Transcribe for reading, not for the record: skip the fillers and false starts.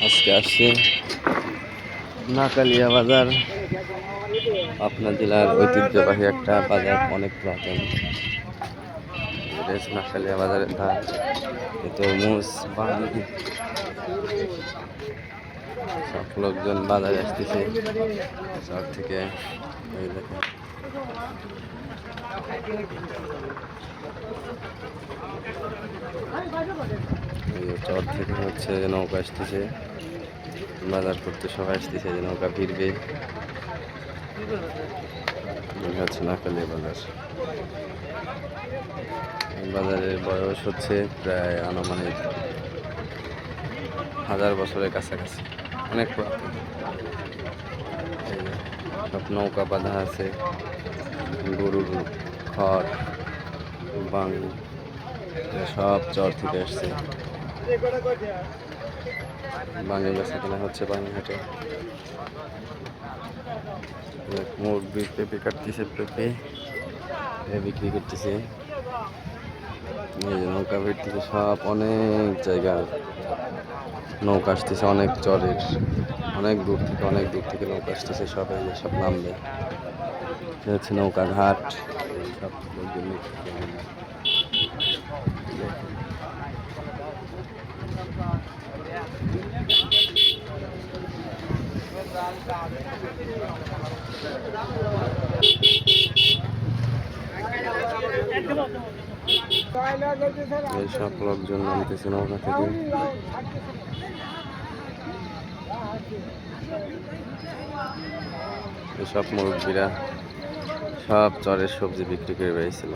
আজকে আসছি নাকালিয়া বাজার, পাবনা জেলার ঐতিহ্যবাহী একটা বাজার, অনেক পুরাতন। নাকালিয়া বাজারের ধার তরমুজ বাঙি সব লোকজন বাজারে আসতেছে শহর থেকে। এই দেখেন চর থেকে হচ্ছে নৌকা আসতেছে বাজার করতে, সবাই আসতেছে যে নৌকা ফিরবে। হচ্ছে নাকালিয়া বাজার। বাজারের বয়স হচ্ছে প্রায় আনুমানিক 1000 বছরের কাছাকাছি, অনেক পুরাতন। সব নৌকা বাঁধা আছে, গরুর খড় বাঙি সব চর থেকে আসছে। বাঙি বেচা কেনা হচ্ছে বাঙিহাটে। মুরগি পেঁপে কাটতেছে, পেঁপে বিক্রি করতেছে। নৌকা ভিড়তেছে, সব অনেক জায়গা নৌকা আসতেছে, অনেক চরের অনেক দূর থেকে নৌকা আসতেছে। সব সব নামবে, হচ্ছে নৌকা ঘাট। সব লোকজন সব লোকজন নামতেছে নৌকা থেকে। এসব মুরব্বীরা সব চরের সবজি বিক্রি করে বেরিয়েছিল।